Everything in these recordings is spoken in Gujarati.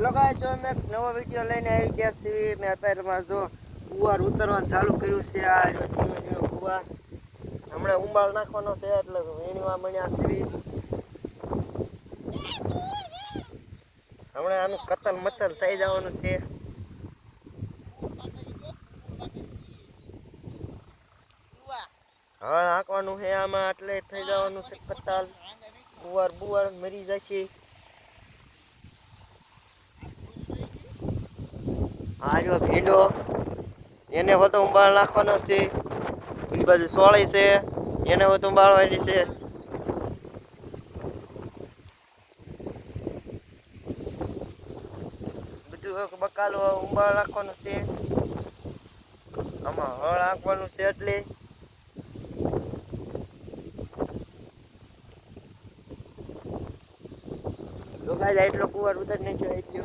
હેલો ગાઈસ, જો મેં નવો વિડિયો લઈને આવી ગયા છીએ ને અત્યારમાં જો કુવાર ઉતરવાનું ચાલુ કર્યું છે. આ ધીમે ધીમે કુવાર હમણાં ઉંબાળ નાખવાનો છે એટલે વીણવા મળ્યા છીએ. હમણાં આનું કતલ મતલ થઈ જવાનું છે. હળ હાંકવાનું છે આમાં એટલે થઈ જવાનું છે કતલ. કુવાર બુવાર મરી જશે. આ જો ભીંડો એને વધુ ઉંબાળ નાખવાનો છે. પેલી બાજુ સોળી છે એને વધુ ઉંબાળવાની છે. બધું બકાલો ઉંબાળ નાખવાનું છે. આમાં હળ હાંકવાનું છે એટલે રોકાઈ જાય એટલો કુવાર ઉતર નહીં જોઈએ.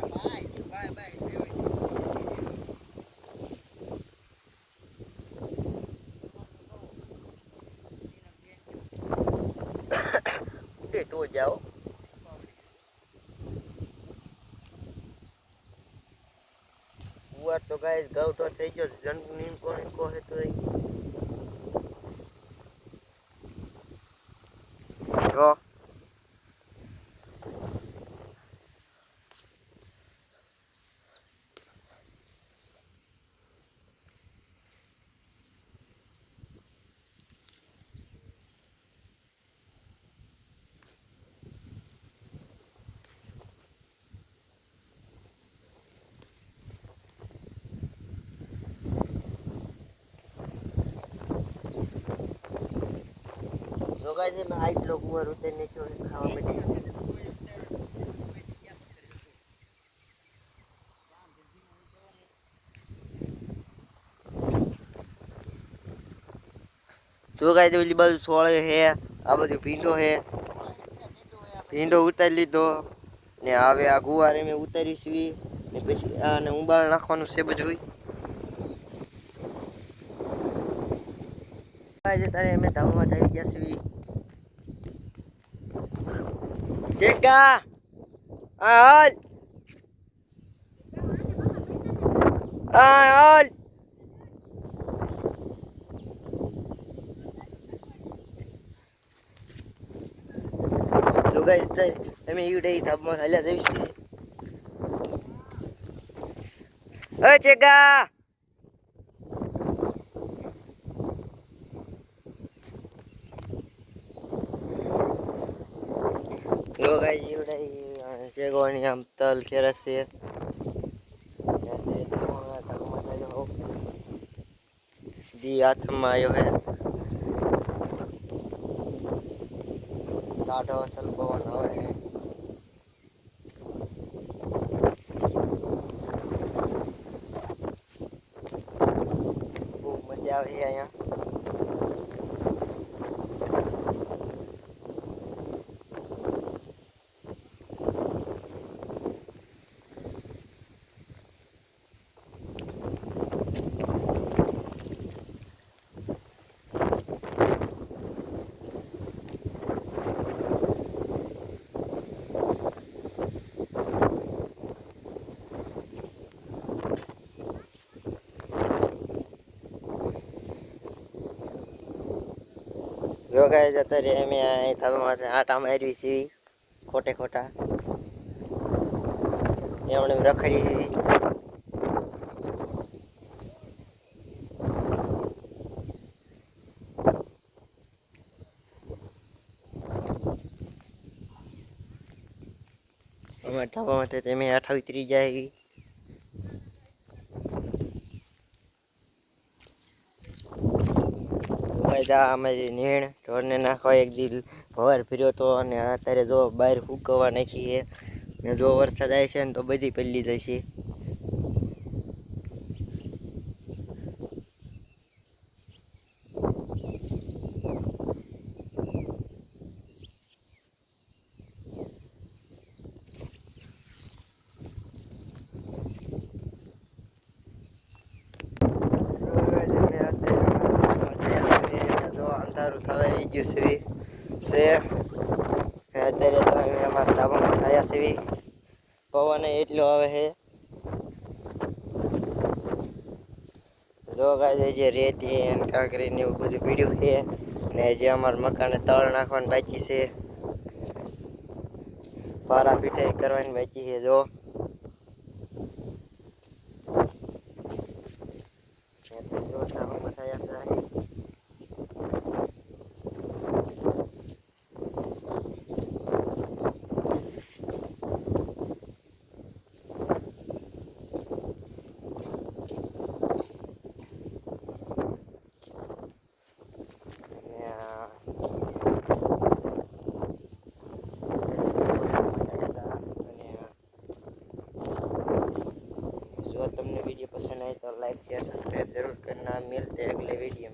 તો જાઓ કુવાર તો ગાય ગાવઠો થઈ ગયો. જન્મ કોને કહે તો જો ગાય મેં આટલો કુવાર ઉતર નહીં ખાવા માટે. જો ગાય ઓલી બાજુ સોળે હે, આ બધું ભીંડો હે. ભીંડો ઉતારી લીધો ને હવે આ ગુવાર એમ ઉતારીશવી ને પછી આને ઉંબાળ નાખવાનું છે બધું. તારે અમે ધામમાં આવી ગયા છીએ. ચેકા હાલ હાલ જો ગાઈસ તમે ઈડે ધામમાં હાલ્યા જઈશું. એ ચેકા જો ગાઈસ ઈડે ચેગોની આમ તલ કેરા છે. દી હાથમાં આવ્યો હે. ટાઢો અસલ પવન આવે. બહુ મજા આવે અહીંયા. જો ગાઈસ અત્યારે અમે અહીં ધાબામાં આટા મારવી છીએ ખોટે ખોટા. એમણે રખડી છીએ. અમારા ધાબામાં તમે આઠા ઉતરી જાય. અમારી નીણ ઢોરને નાખવા એક દી ભવાર ફર્યો હતો અને અત્યારે જો બહાર ફૂંકવા નાખી છે ને જો વરસાદ આવે છે ને તો બધી પલ્લી જાય છે. અંધારું થવાઈ ગયું છે અત્યારે તો અમે અમારા ધાબામાં થયા છીએ. પવન એટલો આવે છે. જો ગાય જે રેતી અને કાંકરી ને એવું બધું પીડ્યું છે ને જે અમારા મકાને તળ નાખવાનું બાકી છે. પારા પીઠાઈ કરવાની બાકી છે. જો જો તમને वीडियो पसंद आए तो लाइक शेयर सब्सक्राइब जरूर करना. मिलते हैं अगले वीडियो में.